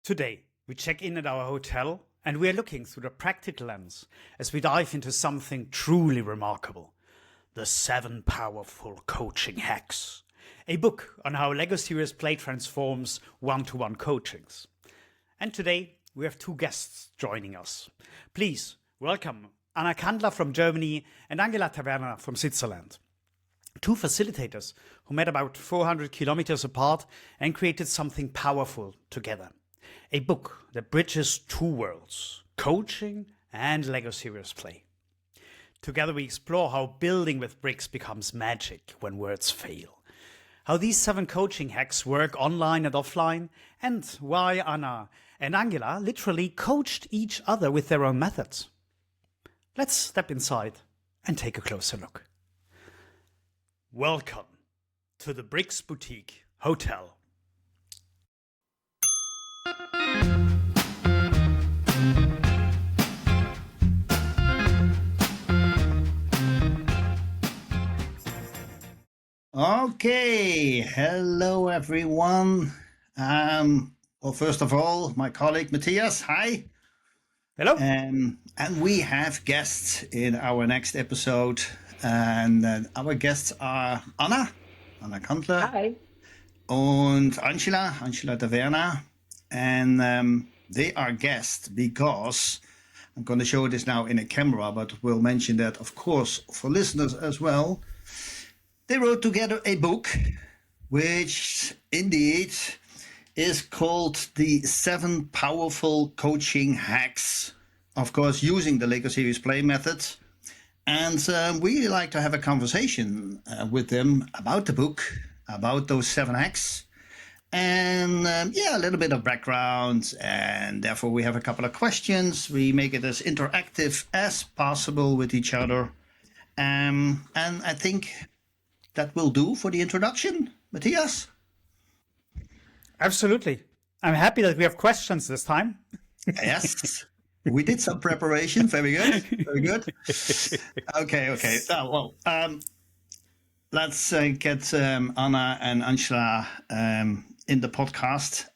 Today, we check in at our hotel and we are looking through the practical lens as we dive into something truly remarkable: the 7 Powerful Coaching Hacks, a book on how LEGO Serious Play transforms one-to-one coachings. And today, we have 2 guests joining us. Please welcome Anna Kandler from Germany and Taverna from Switzerland. 2 facilitators who met about 400 kilometers apart and created something powerful together. A book that bridges 2 worlds, coaching and LEGO Serious Play. Together we explore how building with bricks becomes magic when words fail, how these 7 coaching hacks work online and offline, and why Anna and Angela literally coached each other with their own methods. Let's step inside and take a closer look. Welcome to the Bricks Boutique Hotel. Okay, hello everyone. Well, first of all, my colleague Matthias, hi. Hello. And we have guests in our next episode, and our guests are Anna Kandler, hi, and Angela Taverna, and they are guests because I'm going to show this now in a camera, but we'll mention that, of course, for listeners as well. They wrote together a book, which indeed is called The 7 Powerful Coaching Hacks, of course, using the LEGO Serious Play method. And we like to have a conversation with them about the book, about those 7 hacks, and a little bit of background. And therefore, we have a couple of questions. We make it as interactive as possible with each other. And I think that will do for the introduction. Matthias? Absolutely. I'm happy that we have questions this time. Yes, we did some preparation. Very good. Very good. Okay. Let's get Anna and Angela in the podcast.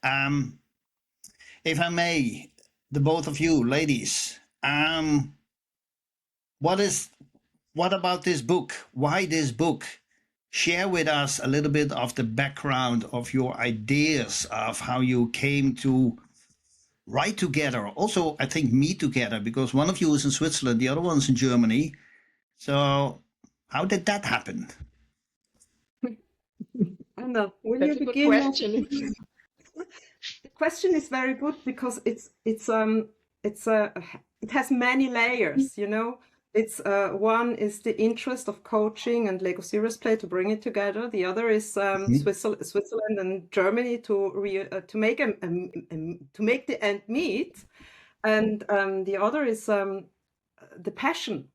If I may, the both of you ladies, what about this book? Why this book? Share with us a little bit of the background of your ideas of how you came to write together. Also, I think meet together, because one of you is in Switzerland, the other one's in Germany. So how did that happen? Anna, will That's you a good begin? question. The question is very good because it has many layers, you know. It's one is the interest of coaching and LEGO Serious Play to bring it together. The other is Switzerland and Germany to make the end meet, and the other is the passion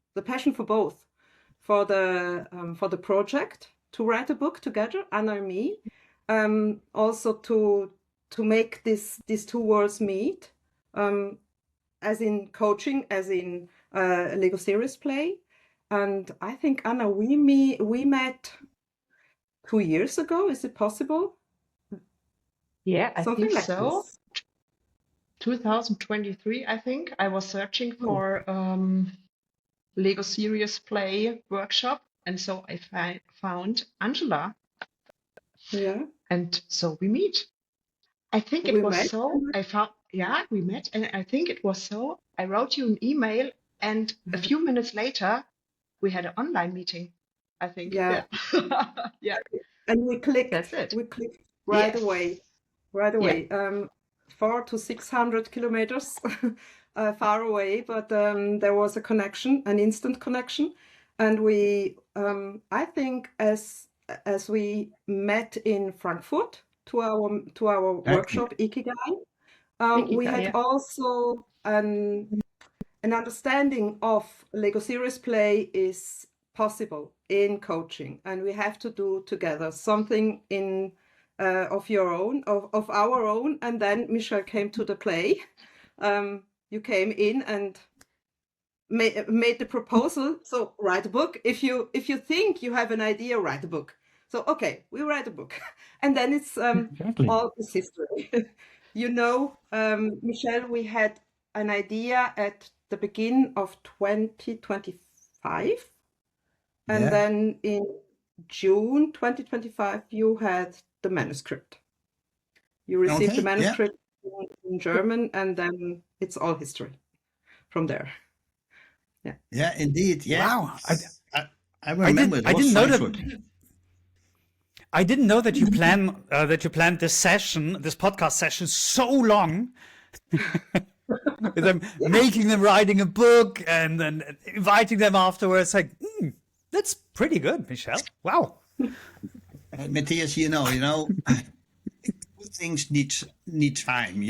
for both, for the project to write a book together, Anna and me, also to make these 2 worlds meet, as in coaching, as in LEGO Serious Play. And I think, Anna, we met 2 years ago. Is it possible? Yeah, I Something think like so. this. 2023, I think. I was searching for LEGO Serious Play workshop, and so I found Angela, Yeah. and so we meet. I think We it was met. so. We met, and I think it was so. I wrote you an email, and a few minutes later, we had an online meeting, I think. Yeah. Yeah. And we clicked. That's it. We clicked right Yes. away. 400 to 600 kilometers far away, but there was a connection, an instant connection, and we, I think, as we met in Frankfurt to our workshop Ikigai, we Ikigai, had yeah. also an understanding of LEGO Serious Play is possible in coaching, and we have to do together something in of our own. And then Michelle came to the play. You came in and made the proposal. So write a book. If you think you have an idea, write a book. So okay, we write a book, and then it's Exactly. all is history. Michelle, we had an idea at the beginning of 2025, and Yeah. then in June 2025, you had the manuscript. You received the Okay. Yeah. manuscript in German, and then it's all history from there. Yeah. Yeah. Indeed. Yeah. Wow. I remember it I was didn't know Frankfurt. that. I didn't know that you planned this session, this podcast session, so long. With them making them writing a book and then inviting them afterwards. Like, that's pretty good, Michelle. Wow. Matthias, you know, good things need time,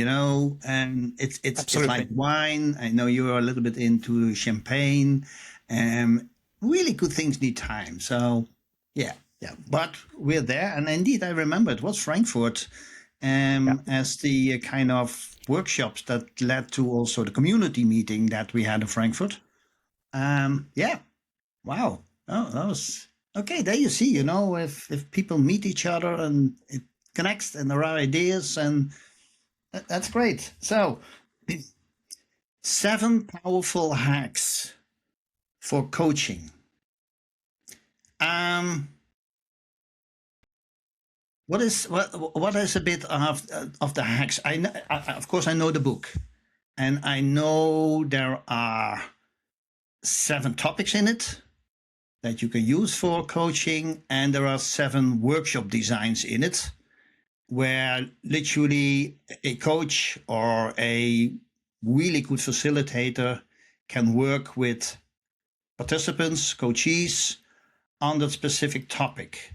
and it's Absolutely. like wine. I know you're a little bit into champagne. Really good things need time. So yeah. But we're there, and indeed, I remember it was Frankfurt, as the kind of workshops that led to also the community meeting that we had in Frankfurt. Yeah. Wow. Oh, that was okay. There you see, if people meet each other and it connects and there are ideas, and that's great. So 7 powerful hacks for coaching. What is a bit of the hacks? Of course, I know the book, and I know there are 7 topics in it that you can use for coaching, and there are 7 workshop designs in it, where literally a coach or a really good facilitator can work with participants, coachees, on that specific topic.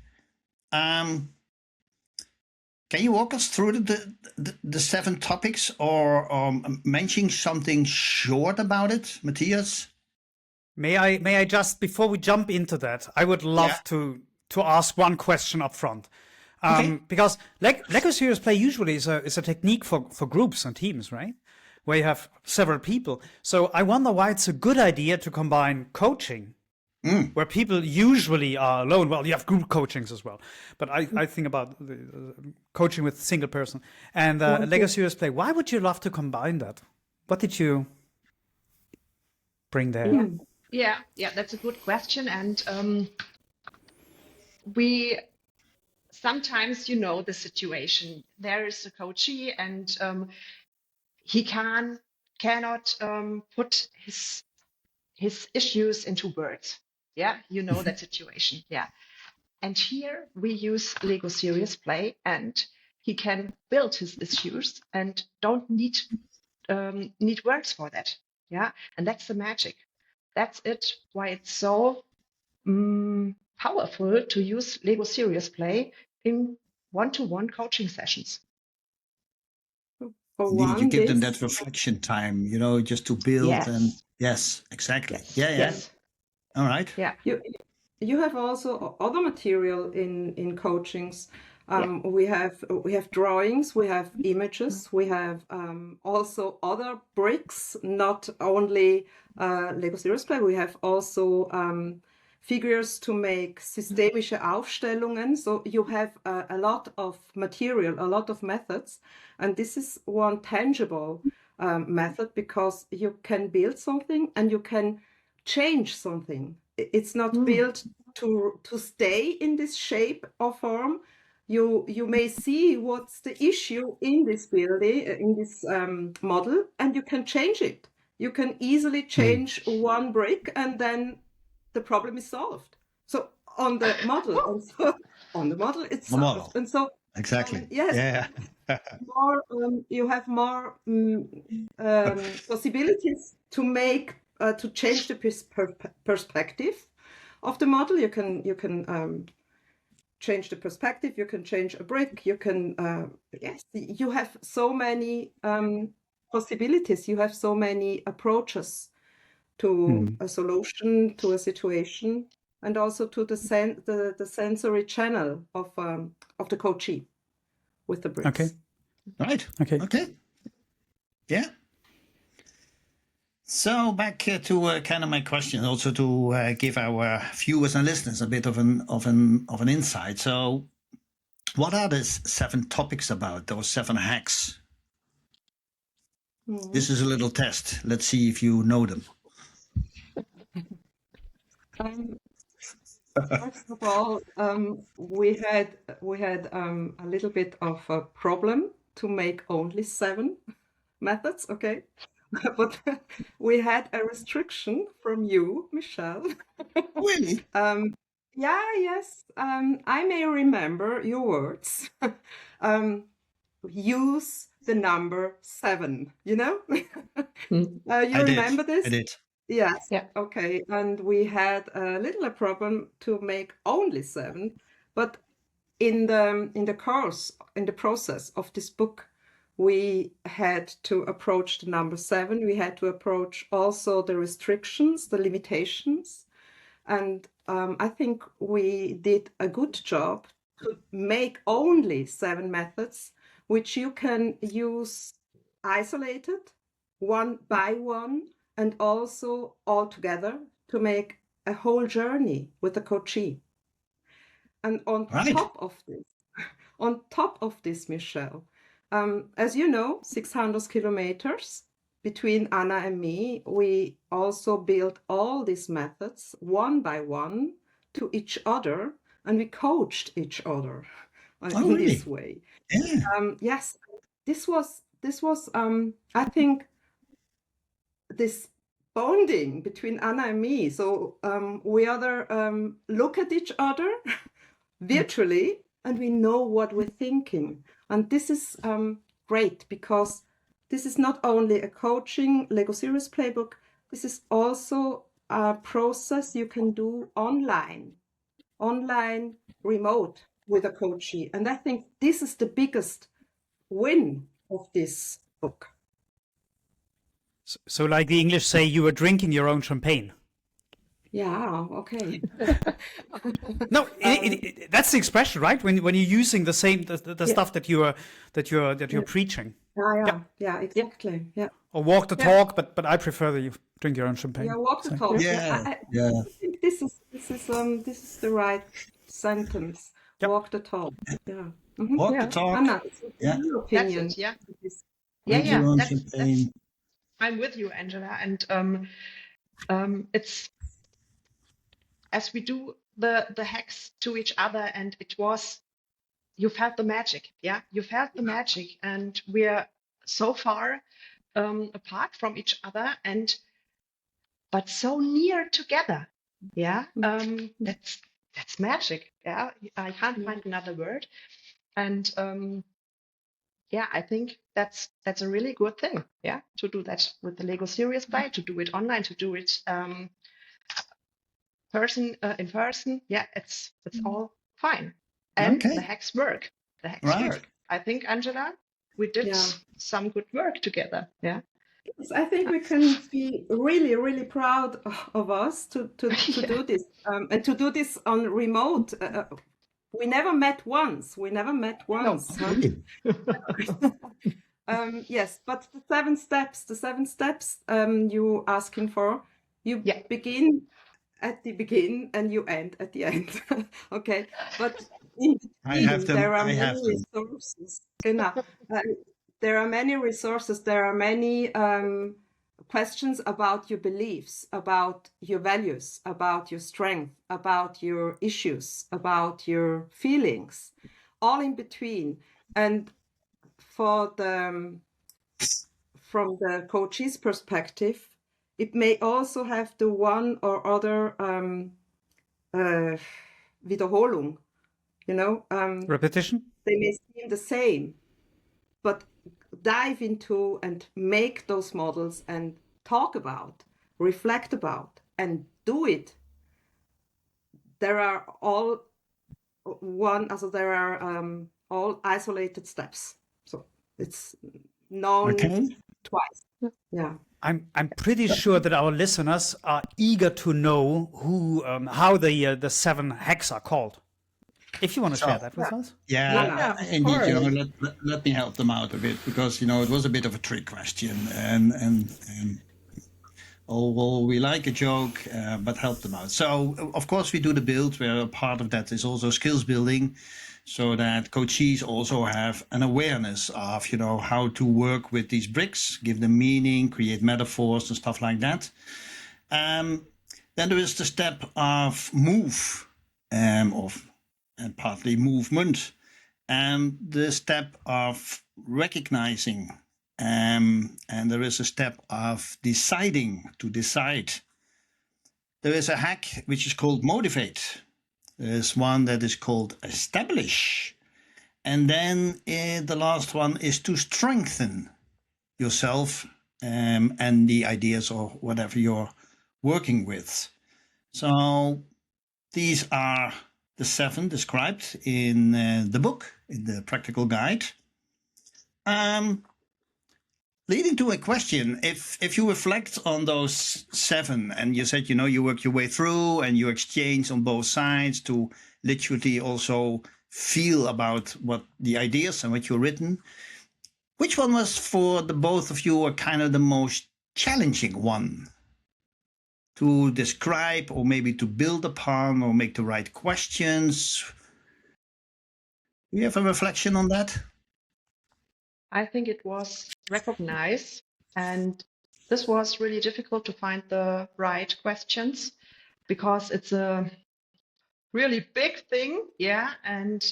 Can you walk us through the 7 topics, or mention something short about it, Matthias? May I just, before we jump into that, I would love to ask one question up front. Okay. Because Lego Serious Play usually is a technique for groups and teams, right? Where you have several people. So I wonder why it's a good idea to combine coaching, where people usually are alone. Well, you have group coachings as well, but I think about coaching with single person and Lego Serious Play. Why would you love to combine that? What did you bring there? Yeah, that's a good question. And we sometimes, the situation. There is a coachee, and he cannot put his issues into words. Yeah, that situation. Yeah. And here we use Lego Serious Play, and he can build his issues and don't need words for that. Yeah, and that's the magic. That's it. Why it's so powerful to use Lego Serious Play in one-to-one coaching sessions. You give them that reflection time, just to build. Yes. And yes, exactly. Yeah. Yes. All right. Yeah. You have also other material in coachings. We have drawings, we have images, we have also other bricks, not only Lego Serious Play. We have also figures to make systemische Aufstellungen. So you have a lot of material, a lot of methods, and this is one tangible method, because you can build something and you can change something. It's not built to stay in this shape or form. You may see what's the issue in this building, in this model, and you can change it. You can easily change one brick, and then the problem is solved. So on the model, and so on the model it's solved. Model. And so Exactly. yes, Yeah. more you have more possibilities to make to change the perspective of the model. You can change the perspective. You can change a brick. You can you have so many possibilities. You have so many approaches to a solution, to a situation, and also to the sensory channel of the coachee with the bricks. Okay. Right. Okay. Yeah. So back to kind of my question, also to give our viewers and listeners a bit of an insight. So, what are these 7 topics about? Those 7 hacks This is a little test. Let's see if you know them. First of all, we had a little bit of a problem to make only 7 methods, okay? But we had a restriction from you, Michelle. Really? Yes, I may remember your words. Use the number 7, you know? You remember this? I did. Yes. Yeah. Okay. And we had a little problem to make only 7, but in the course, in the process of this book, we had to approach the number 7. We had to approach also the restrictions, the limitations, and I think we did a good job to make only 7 methods, which you can use isolated, one by one, and also all together to make a whole journey with the coachee. And on Right. top of this, Michelle, as you know, 600 kilometers between Anna and me, we also built all these methods one by one to each other, and we coached each other in really? this way. Yeah. Yes, this was I think this bonding between Anna and me. So we look at each other virtually, and we know what we're thinking. And this is great, because this is not only a coaching Lego series playbook, this is also a process you can do online, remote with a coachee. And I think this is the biggest win of this book. So like the English say, you were drinking your own champagne. Yeah, okay. No, that's the expression, right? When you're using the same the stuff that you're preaching, Yeah, exactly. Yeah. or walk the talk, but I prefer that you drink your own champagne. Yeah, walk the talk. Yeah. I think this is the right sentence. Yep. Walk the talk. Yeah. Walk the talk. Anna, Yeah. your That's opinion. it. Yeah. This- Drink your own That's, champagne. I'm with you, Angela. And it's as we do the hacks to each other, and you felt the magic. Yeah, you felt the magic, and we're so far apart from each other, but so near together. Yeah, that's magic. Yeah, I can't find another word. And yeah, I think that's a really good thing. Yeah, to do that with the Lego Serious Play, to do it online, to do it in person. Yeah, it's all fine, and Okay. the hacks work. The hacks Right. work. I think, Angela, we did some good work together. Yeah. Yes, I think we can be really, really proud of us to do this, and to do this on remote. We never met once. Huh? Yes, but the 7 steps you asking for, you begin at the beginning and you end at the end. Okay, but in between there are many resources. There are many resources. There are many questions about your beliefs, about your values, about your strength, about your issues, about your feelings, all in between. And from the coachee's perspective, it may also have the one or other Wiederholung, Repetition? They may seem the same, but dive into and make those models and talk about, reflect about, and do it. There are all all isolated steps. So it's known twice. Yeah. I'm pretty sure that our listeners are eager to know how the 7 hacks are called. If you want to share that with us. Yeah, indeed. Let me help them out a bit, because it was a bit of a trick question, and well, we like a joke, but help them out. So of course we do the build, where a part of that is also skills building. so that coachees also have an awareness of, how to work with these bricks, give them meaning, create metaphors and stuff like that. Then there is the step of move, and partly movement, and the step of recognizing, and there is a step of deciding, to decide. There is a hack which is called motivate. There's one that is called establish. And then the last one is to strengthen yourself and the ideas or whatever you're working with. So these are the 7 described in the book, in the practical guide. Leading to a question, if you reflect on those 7 and you said, you work your way through and you exchange on both sides to literally also feel about what the ideas and what you've written, which one was for the both of you kind of the most challenging one to describe or maybe to build upon or make the right questions? Do you have a reflection on that? I think it was recognize, and this was really difficult to find the right questions because it's a really big thing, yeah, and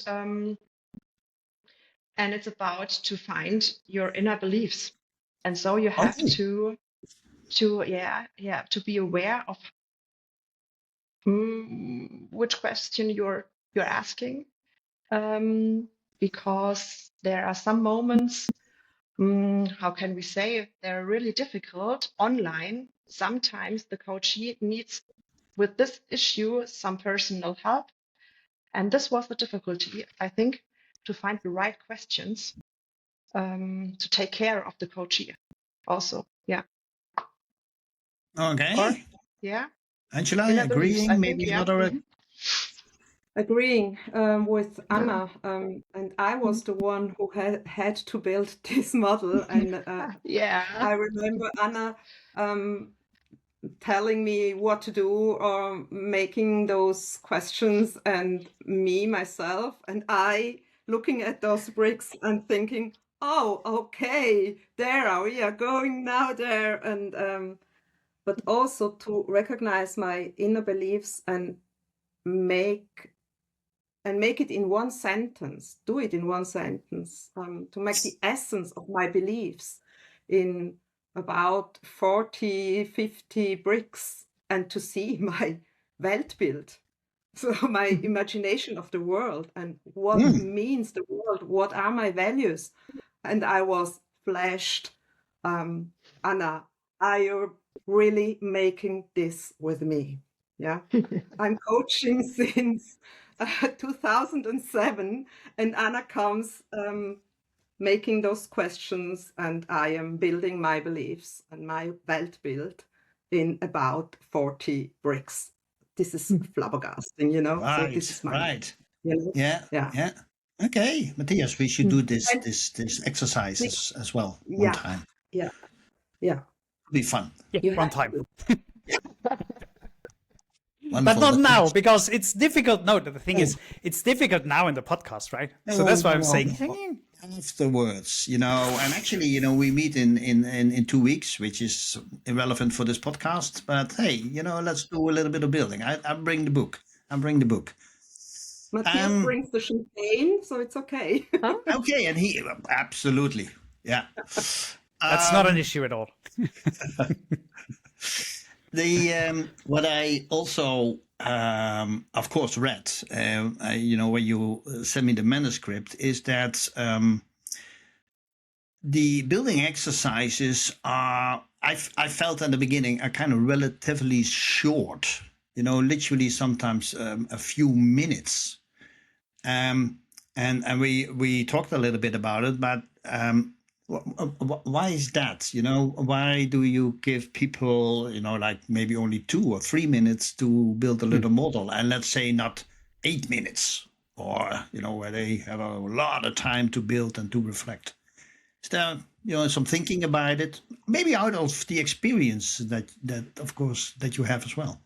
it's about to find your inner beliefs, and so you have to be aware of which question you're asking, because there are some moments, how can we say, they're really difficult online. Sometimes the coachee needs, with this issue, some personal help. And this was the difficulty, I think, to find the right questions to take care of the coachee also. Yeah. Okay. Or, yeah. Angela, Inner agreeing? beliefs, I Maybe think, yeah. another. Agreeing with Anna, and I was the one who had to build this model, and Yeah. I remember Anna telling me what to do or making those questions, and me myself and I looking at those bricks and thinking, oh, okay, there we are going now there, and but also to recognize my inner beliefs and make it in one sentence, do it in one sentence, to make the essence of my beliefs in about 40, 50 bricks, and to see my Weltbild, so my imagination of the world and what means the world, what are my values. And I was flashed, Anna, are you really making this with me? Yeah, I'm coaching since 2007, and Anna comes making those questions, and I am building my beliefs and my Weltbild in about 40 bricks. This is flabbergasting, Right, so this is my right. Yeah. Okay, Matthias, we should do this exercise as well one time. Yeah. It'll be fun. Yeah, one time. Wonderful. But not now, because it's difficult. No, the thing is, it's difficult now in the podcast, right? So that's why I'm saying afterwards, and actually, we meet in 2 weeks, which is irrelevant for this podcast. But hey, let's do a little bit of building. I bring the book. Matthias brings the champagne, so it's okay. Okay, and he absolutely, yeah. That's not an issue at all. What I also, of course, read, when you sent me the manuscript, is that the building exercises are, I felt at the beginning, are kind of relatively short. Literally sometimes a few minutes. And we talked a little bit about it, but why is that? Why do you give people, like maybe only 2 or 3 minutes to build a little model, and let's say not 8 minutes, or where they have a lot of time to build and to reflect? Is there some thinking about it, maybe out of the experience that of course that you have as well?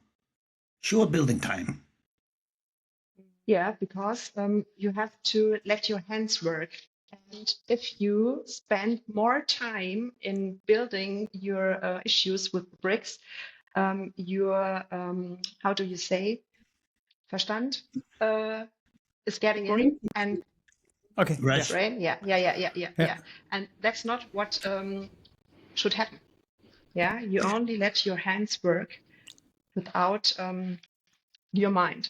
Short building time. Yeah, because you have to let your hands work. And if you spend more time in building your issues with bricks, your, how do you say, Verstand is getting in, Brain and Okay. Right. Yeah. brain, yeah. And that's not what should happen. Yeah, you only let your hands work without your mind.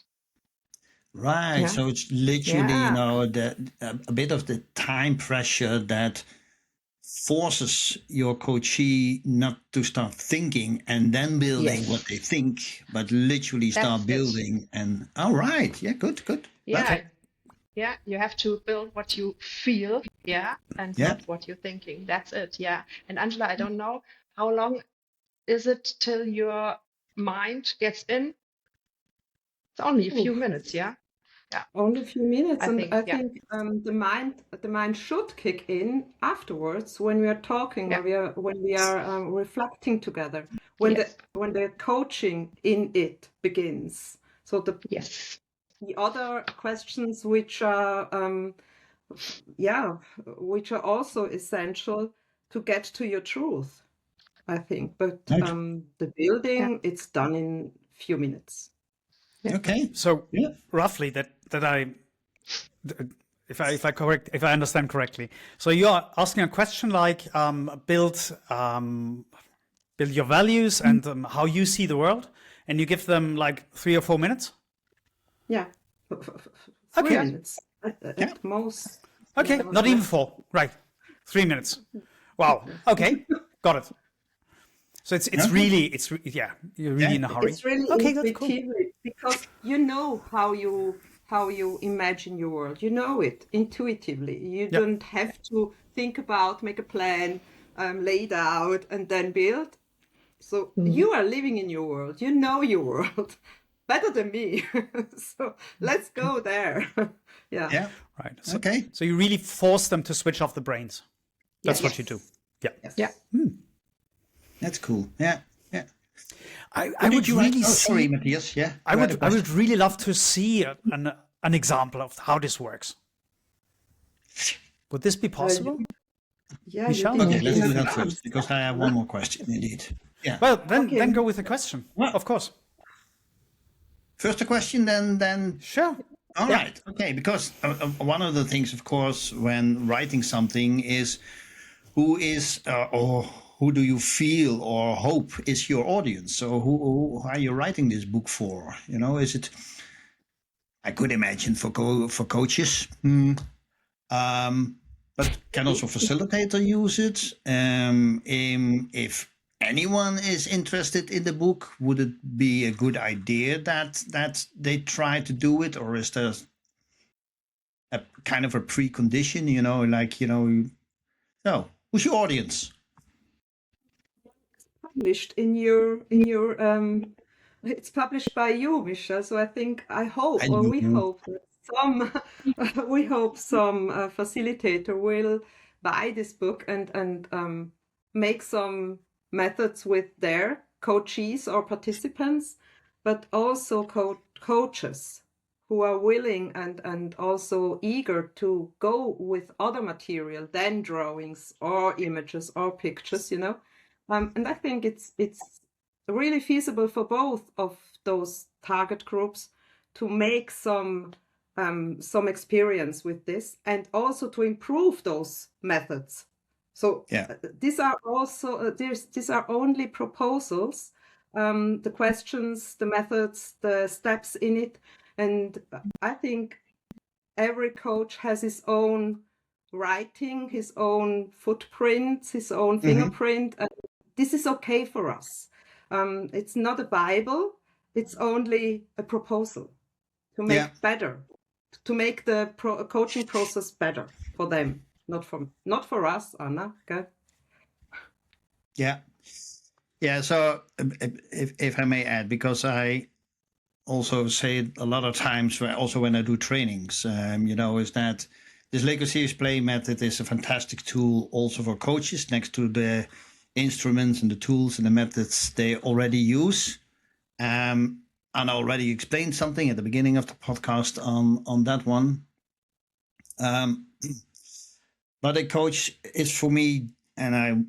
Right. Yeah, So it's literally, yeah, a bit of the time pressure that forces your coachee not to start thinking and then building what they yes, think, but literally that's start it. building. And all right, yeah, good, good. Yeah, Okay. yeah, you have to build what you feel, yeah, and Yeah. not what you're thinking. That's it, yeah. And Angela, I don't know how long is it till your mind gets in? It's only a few minutes, yeah? Yeah, only a few minutes, I and think, I yeah, think the mind should kick in afterwards when we are talking, yeah, when we are reflecting together, when the yes, when the coaching in it begins. So yes. the other questions which are yeah, which are also essential to get to your truth, I think. But Right. the Yeah, building, it's done in few minutes. yeah. Okay. So Yeah. roughly if I understand correctly, so you're asking a question like build your values and how you see the world, and you give them like 3 or 4 minutes. Yeah, three Okay. Yeah. minutes at, Yeah. at most. Okay. Not Not even less. 4. Right. 3 minutes. Wow. Okay. Got it. So Okay. yeah, you're really Yeah. in a hurry. It's really Okay, that's cool. intuitive because you know how you imagine your world. You know it intuitively. You Yeah. don't have to think about, make a plan, lay it out, and then build. So Mhm. you are living in your world. You know your world better than me. So let's go there. Yeah. Yeah. Right. So Okay. so you really force them to switch off the brains. That's what you do. Yes. Yeah. Yes. Yeah. That's cool. Yeah. Yeah. I What did would you write? really Oh, sorry, see. Matthias. Yeah. I You had a would I would question. really love to see an example of how this works. Would this be possible, Yeah, you Michelle? did. Okay, let's You do have that first asked. because I have one more question indeed. Yeah. Well, then Okay. go with the question. Well, Of course. first a question, then. Sure. All Yeah. right. Okay. Because one of the things, of course, when writing something is who is or who do you feel or hope is your audience? So who are you writing this book for? Is it? I could imagine for coaches, but can also facilitator use it? If anyone is interested in the book, would it be a good idea that they try to do it, or is there a kind of a precondition? So who's your audience? Published in your it's published by you, Michelle. So I hope, I or we know. hope that some we hope some facilitator will buy this book and make some methods with their coachees or participants, but also coaches who are willing and also eager to go with other material than drawings or images or pictures, and I think it's really feasible for both of those target groups to make some experience with this and also to improve those methods. So Yeah. these are also these are only proposals, the questions, the methods, the steps in it, and I think every coach has his own writing, his own footprints, his own fingerprint, and this is okay for us. It's not a Bible, it's only a proposal to Yeah. make better, to make the coaching process better for them, not for us, Anna. Okay? Yeah. Yeah. So if I may add, because I also say it a lot of times, also when I do trainings, is that this Lego Series Play method is a fantastic tool also for coaches next to the instruments and the tools and the methods they already use. and I already explained something at the beginning of the podcast on that one. But a coach is, for me, and I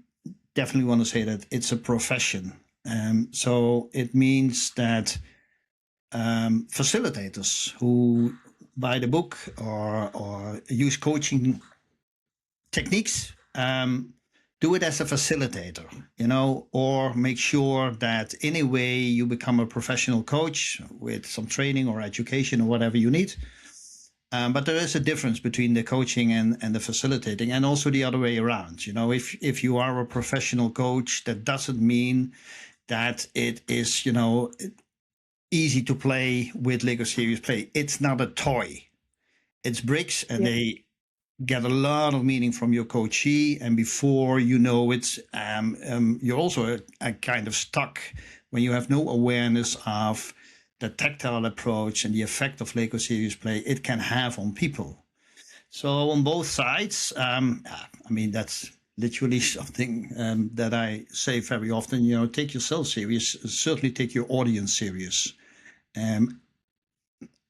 definitely want to say that it's a profession. So it means that facilitators who buy the book or use coaching techniques do it as a facilitator, or make sure that in a way you become a professional coach with some training or education or whatever you need. But there is a difference between the coaching and the facilitating, and also the other way around. If you are a professional coach, that doesn't mean that it is, easy to play with Lego Serious Play. It's not a toy. It's bricks, and they get a lot of meaning from your coachee, and before you know it, you're also a kind of stuck when you have no awareness of the tactile approach and the effect of Lego Serious Play it can have on people. So on both sides, that's literally something that I say very often. Take yourself serious, certainly take your audience serious.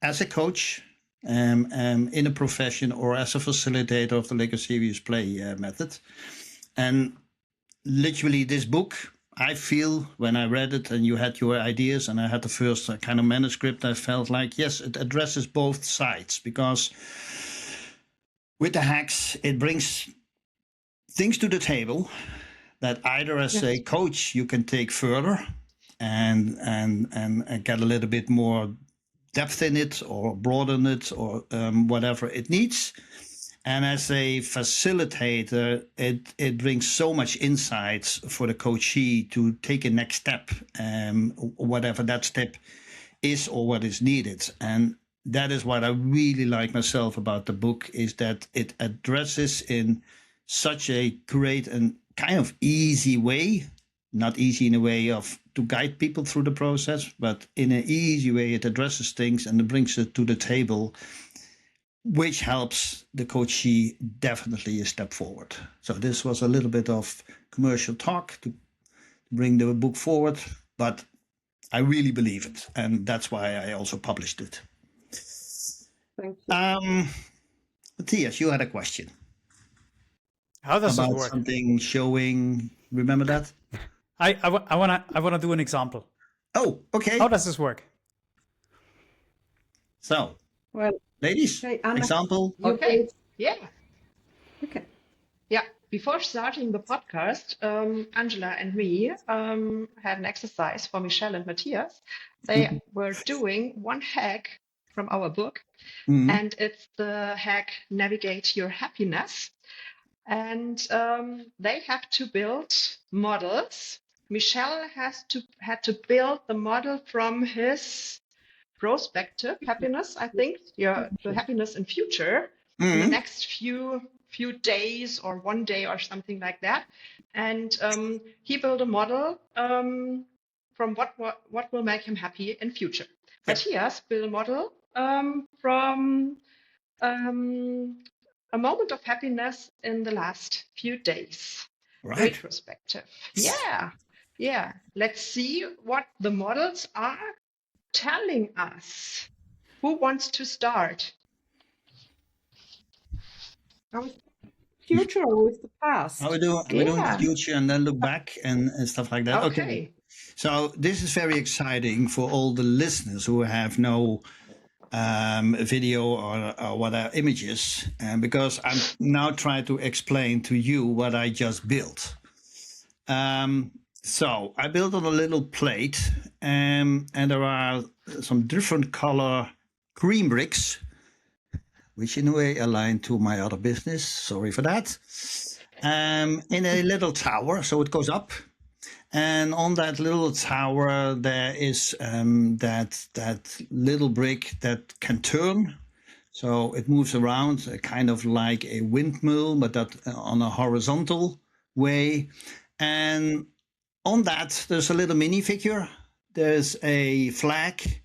As a coach, in a profession, or as a facilitator of the Lego Serious Play method. And literally this book, I feel when I read it and you had your ideas and I had the first kind of manuscript, I felt like, yes, it addresses both sides, because with the hacks, it brings things to the table that either as a coach you can take further and get a little bit more depth in it or broaden it or whatever it needs. And as a facilitator, it brings so much insights for the coachee to take a next step, whatever that step is or what is needed. And that is what I really like myself about the book, is that it addresses in such a great and kind of easy way, not easy in a way of to guide people through the process, but in an easy way, it addresses things and it brings it to the table, which helps the coachee definitely a step forward. So this was a little bit of commercial talk to bring the book forward, but I really believe it, and that's why I also published it. Thank you. Matthias, you had a question. How does about this work? Something showing. Remember that? I wanna do an example. Oh, okay. How does this work? So, Well, ladies, okay, Anna. example. Okay. Yeah. Okay. Yeah. Before starting the podcast, Angela and me had an exercise for Michelle and Matthias. They were doing one hack from our book, and it's the hack Navigate Your Happiness. And they have to build models. Michelle had to build the model from his prospective happiness, I think, the happiness in future, in the next few days or one day or something like that. And he built a model from what will make him happy in future. Matthias built a model from a moment of happiness in the last few days. Right. Retrospective. Yeah. Let's see what the models are telling us. Who wants to start? Future or with the past? Are we doing the future and then look back and stuff like that? Okay. So this is very exciting for all the listeners who have no video or whatever images, because I'm now trying to explain to you what I just built. So I built on a little plate, and there are some different color green bricks, which in a way align to my other business. Sorry for that. In a little tower, so it goes up. And on that little tower, there is that little brick that can turn. So it moves around, kind of like a windmill, but that on a horizontal way. And on that, there's a little minifigure. There's a flag,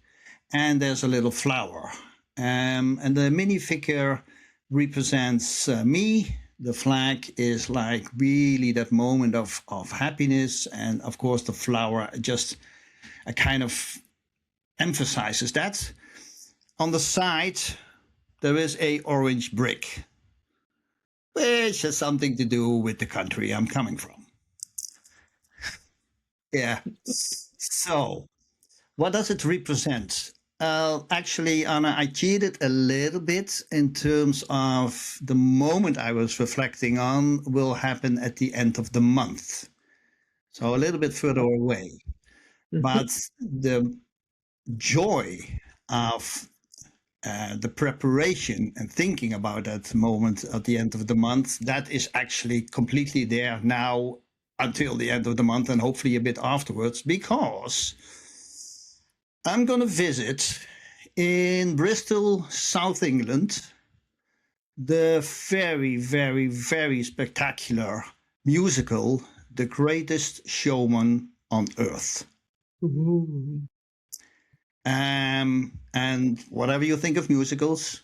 and there's a little flower. And the minifigure represents me. The flag is like really that moment of happiness. And of course, the flower, just a kind of emphasizes that. On the side, there is a orange brick, which has something to do with the country I'm coming from. Yeah. So, what does it represent? Actually, Anna, I cheated a little bit in terms of the moment I was reflecting on will happen at the end of the month. So a little bit further away. But the joy of the preparation and thinking about that moment at the end of the month, that is actually completely there now until the end of the month and hopefully a bit afterwards, because I'm going to visit in Bristol, South England, the very, very, very spectacular musical, The Greatest Showman on Earth. And whatever you think of musicals,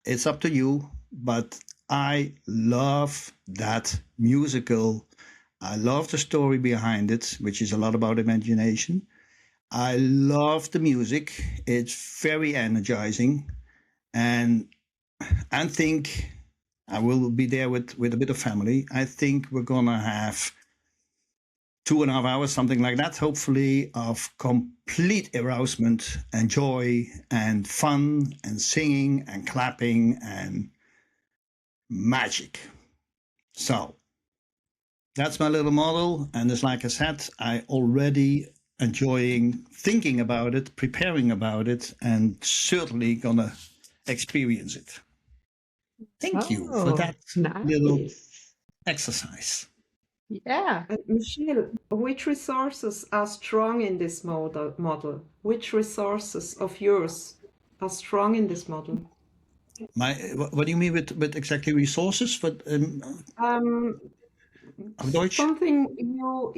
it's up to you. But I love that musical. I love the story behind it, which is a lot about imagination. I love the music. It's very energizing. And I think I will be there with a bit of family. I think we're going to have 2.5 hours, something like that, hopefully, of complete arousement and joy and fun and singing and clapping and magic. So that's my little model. And it's like I said, I already enjoying thinking about it, preparing about it, and certainly gonna experience it. Thank you for that little exercise. Yeah. Michelle, which resources are strong in this model? Which resources of yours are strong in this model? What do you mean with exactly resources? But auf Deutsch? Something you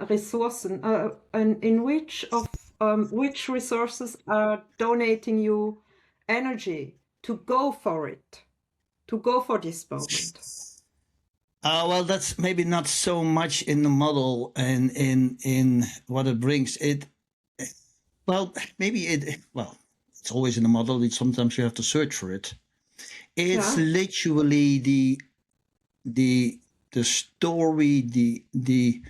Ressourcen, and in which resources are donating you energy to go for it, to go for this moment? Well, that's maybe not so much in the model and in what it brings. Well, it's always in the model. Sometimes you have to search for it. It's literally the story, the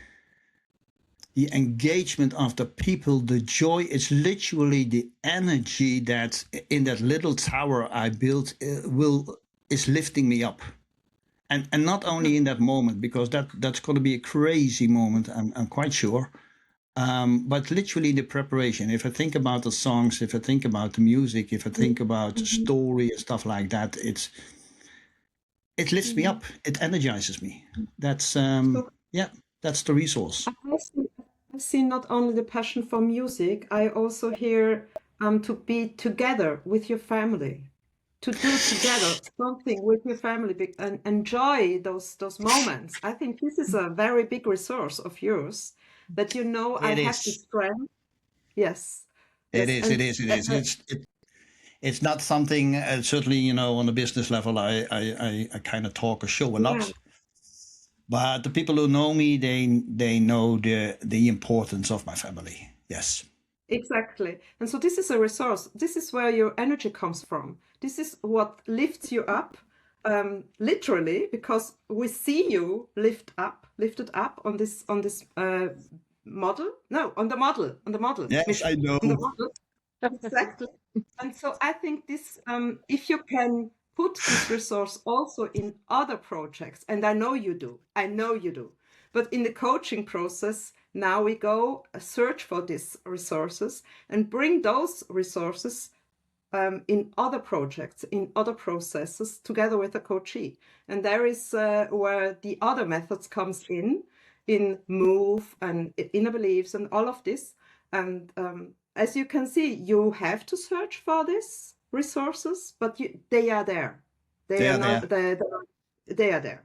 engagement of the people, the joy. It's literally the energy that in that little tower I built is lifting me up. And not only in that moment, because that's going to be a crazy moment, I'm quite sure. But literally the preparation. If I think about the songs, if I think about the music, if I think about the story and stuff like that, it lifts me up. It energizes me. That's that's the resource. I see not only the passion for music, I also hear to be together with your family, to do together something with your family and enjoy those moments. I think this is a very big resource of yours, that I have the strength. Yes. It is. It's not something, certainly, on a business level, I kind of talk or show a lot. But the people who know me, they know the importance of my family. Yes. Exactly. And so this is a resource. This is where your energy comes from. This is what lifts you up, literally, because we see you lifted up on this model. No, on the model. Yes, I know. On the model. Exactly. And so I think this, if you can put this resource also in other projects, and I know you do, but in the coaching process, now we go search for these resources and bring those resources in other projects, in other processes, together with a coachee. And there is where the other methods comes in move and inner beliefs and all of this. And as you can see, you have to search for these resources, but they are there. They are there.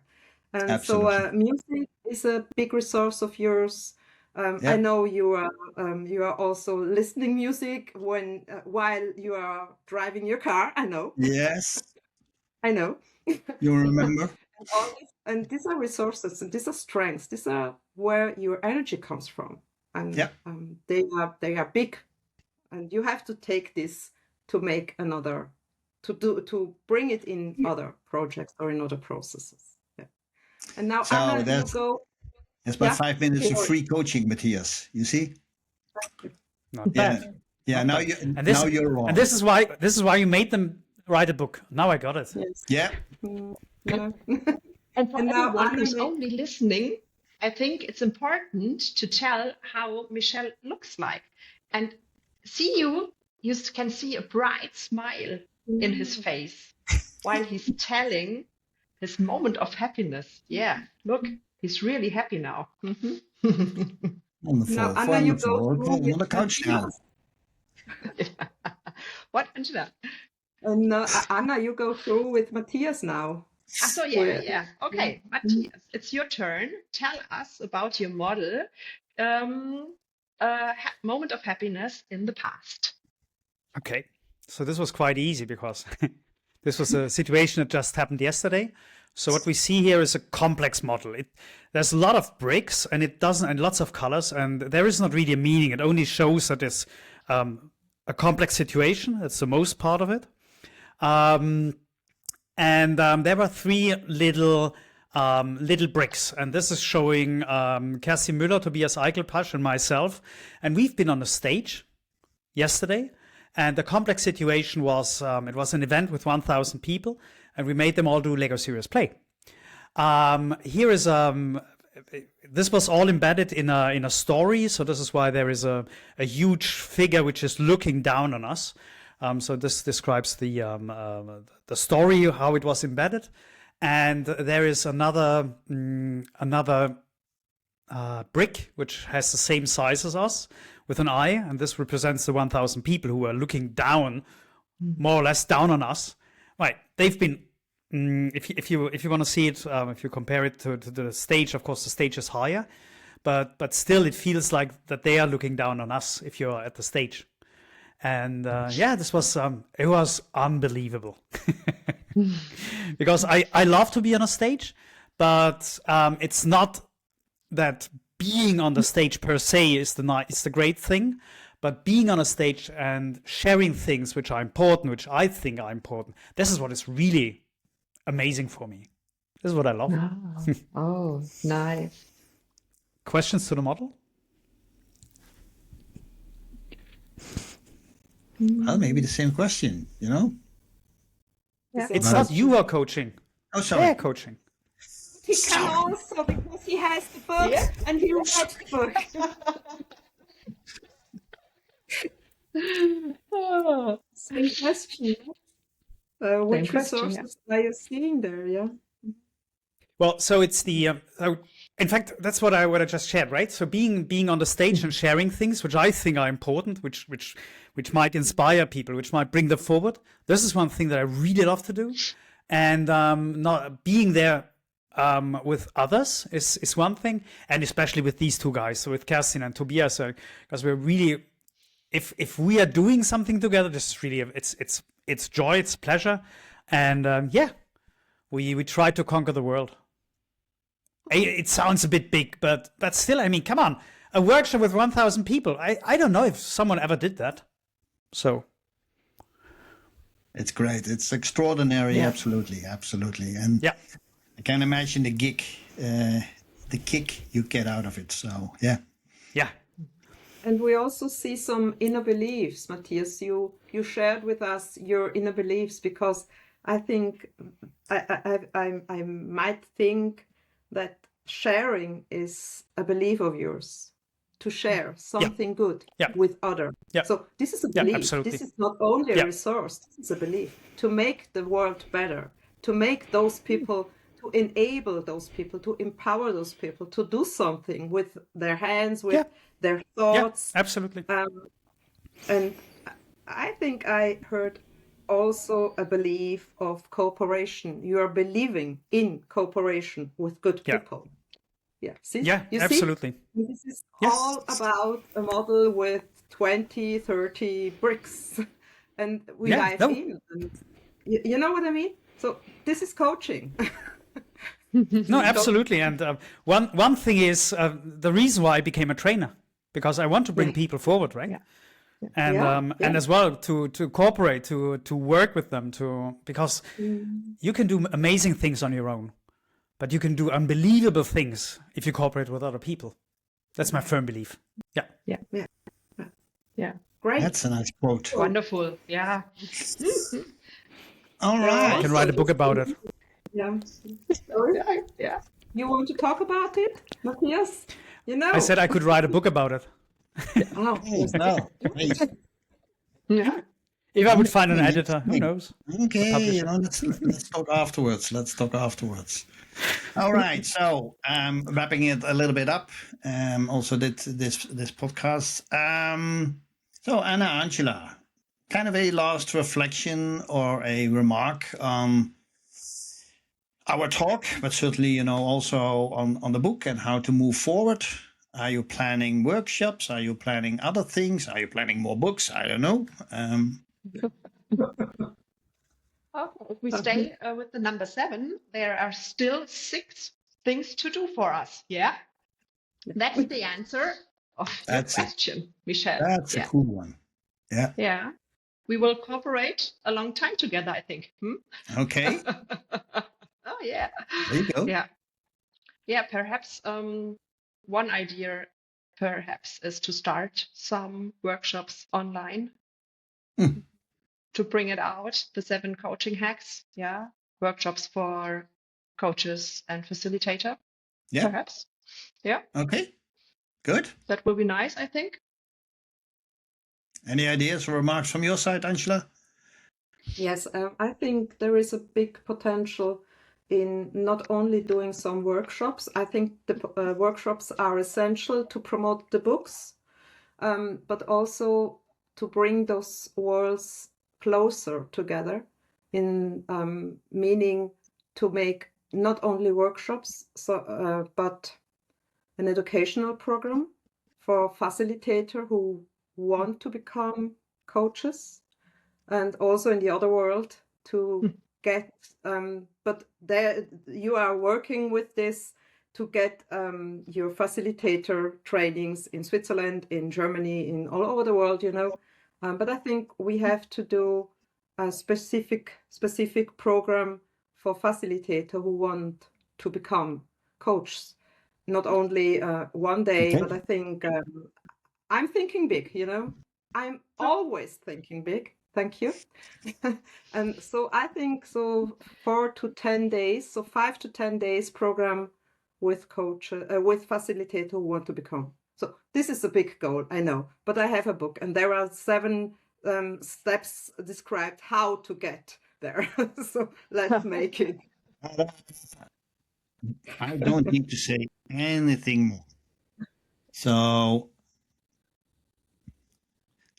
And absolutely. So music is a big resource of yours. I know you are also listening music while you are driving your car. I know. Yes. I know. You remember. And these are resources, and these are strengths. These are where your energy comes from, and they are big and you have to take this to make another, to bring it in other projects or in other processes. Yeah. And now, So Anna, you that's go. that's my Yeah. 5 minutes of Sorry. free coaching, Matthias. You see? Not Yeah. bad. Yeah. Not Now bad. you And this, now you're wrong. and this is why you made them write a book. Now I got it. Yes. Yeah. No. And for And now everyone Anna who's may- only listening, I think it's important to tell how Michel looks like. And you can see a bright smile in his face while he's telling his moment of happiness. Yeah, look, he's really happy now. Mhm. Wonderful. Now, Anna, you go Wonderful. through On the with couch now. Matthias. What, Angela? And Anna, you go through with Matthias now. So yeah. Okay, Matthias, it's your turn. Tell us about your model, moment of happiness in the past. Okay, so this was quite easy because this was a situation that just happened yesterday. So what we see here is a complex model. There's a lot of bricks and lots of colors, and there is not really a meaning. It only shows that it's a complex situation. That's the most part of it. And there were three little bricks, and this is showing Kerstin Müller, Tobias Eichelpasch, and myself. And we've been on the stage yesterday, and the complex situation was it was an event with 1,000 people, and we made them all do Lego Serious Play. Here is this was all embedded in a story, so this is why there is a huge figure which is looking down on us. So this describes the story, how it was embedded, and there is another brick which has the same size as us with an eye, and this represents the 1,000 people who are looking down, more or less down on us. Right? They've been. If you want to see it, if you compare it to the stage, of course the stage is higher, but still it feels like that they are looking down on us if you're at the stage. And this was it was unbelievable because I love to be on a stage, but it's not that being on the stage per se is the great thing, but being on a stage and sharing things which are important, which I think are important. This is what is really amazing for me. This is what I love. Oh, nice. Questions to the model? Well, maybe the same question, you know? Yeah. It's not you who are coaching. Oh, sorry. They're coaching. He can also, because he has the book and he read the book. Same question. Which Same question, resources are you seeing there? Yeah. Well, so it's the. In fact, that's what I just shared, right? So being on the stage and sharing things which I think are important, which might inspire people, which might bring them forward. This is one thing that I really love to do, and not being there with others is one thing, and especially with these two guys, so with Kerstin and Tobias, because we're really, if we are doing something together, this is really it's joy, it's pleasure, and we try to conquer the world. It sounds a bit big, but still, I mean, come on, a workshop with 1,000 people. I don't know if someone ever did that. So it's great. It's extraordinary. Yeah. Absolutely. And yeah. I can imagine the kick you get out of it. So yeah. Yeah. And we also see some inner beliefs, Matthias. You shared with us your inner beliefs, because I think I might think that sharing is a belief of yours, to share something good with others. Yeah. So this is a belief. Absolutely. This is not only a resource, this is a belief to make the world better, to make those people, to enable those people, to empower those people to do something with their hands, with their thoughts. Yeah, absolutely. And I think I heard also a belief of cooperation. You are believing in cooperation with good people. Yeah. See? You absolutely. See? This is all about a model with 20, 30 bricks. And we dive in. And you know what I mean? So this is coaching. No, absolutely. And one thing is the reason why I became a trainer, because I want to bring people forward, right? And and as well to cooperate, to work with them, because you can do amazing things on your own, but you can do unbelievable things if you cooperate with other people. That's my firm belief. Yeah. Great. That's a nice quote. Wonderful. Yeah. All right. I can write a book about it. Yeah. Yeah. You want to talk about it, Matthias? You know. I said I could write a book about it. Oh, Yes, no. Great. Yeah. If I would find an editor, who knows? Okay, let's talk afterwards. All right, so wrapping it a little bit up. Also did this podcast. So Anna, Angela, kind of a last reflection or a remark on our talk, but certainly also on the book and how to move forward. Are you planning workshops? Are you planning other things? Are you planning more books? I don't know. If we stay with the number 7, there are still 6 things to do for us. Yeah, that's the answer of your question, Michelle. That's a cool one. Yeah. Yeah, we will cooperate a long time together, I think. Okay. Oh yeah. There you go. Yeah. Perhaps one idea, perhaps, is to start some workshops online. To bring it out, the 7 coaching hacks, workshops for coaches and facilitator, perhaps. Yeah. Okay, good. That will be nice, I think. Any ideas or remarks from your side, Angela? Yes, I think there is a big potential in not only doing some workshops. I think the workshops are essential to promote the books, but also to bring those worlds closer together, in meaning to make not only workshops, but an educational program for facilitator who want to become coaches, and also in the other world to get. But there you are working with this to get your facilitator trainings in Switzerland, in Germany, in all over the world, But I think we have to do a specific program for facilitator who want to become coaches. Not only one day, but I think I'm thinking big, I'm always thinking big. Thank you. And so I think 4 to 10 days, so 5 to 10 days program with with facilitator who want to become. So this is a big goal, I know, but I have a book and there are 7 steps described how to get there. So let's make it. I don't need to say anything more. So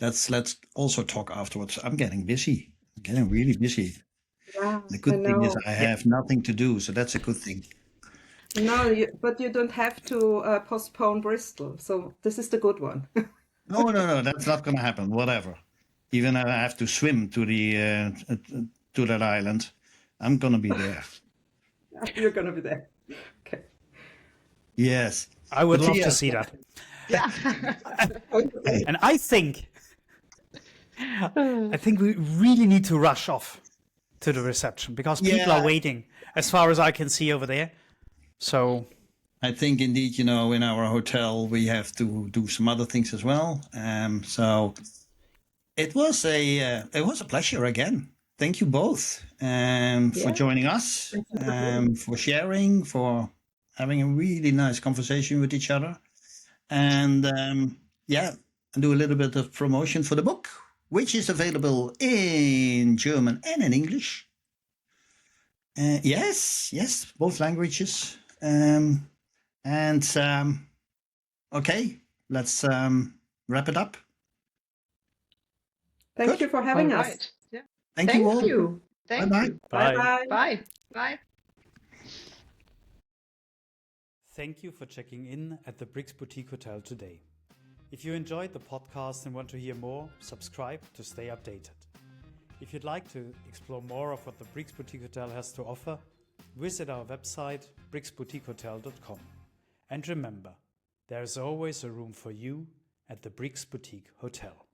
let's also talk afterwards. I'm getting busy. I'm getting really busy. Yeah, the good thing is I have nothing to do, so that's a good thing. No, but you don't have to postpone Bristol. So this is the good one. No, that's not going to happen. Whatever. Even if I have to swim to to that island, I'm going to be there. You're going to be there. Okay. Yes. I would love to see that. Yeah. And I think we really need to rush off to the reception because people are waiting, as far as I can see over there. So I think indeed, in our hotel we have to do some other things as well. So it was a pleasure again. Thank you both for joining us, for sharing, for having a really nice conversation with each other, and and do a little bit of promotion for the book, which is available in German and in English. Yes, both languages. Okay, let's wrap it up. Thank you for having us. Right. Yeah. Thank you all. Thank Bye-bye. you. Bye. Bye. Bye. thank you for checking in at the Brix Boutique Hotel today. If you enjoyed the podcast and want to hear more, subscribe to stay updated. If you'd like to explore more of what the Brix Boutique Hotel has to offer, visit our website brixboutiquehotel.com. And remember, there is always a room for you at the Brix Boutique Hotel.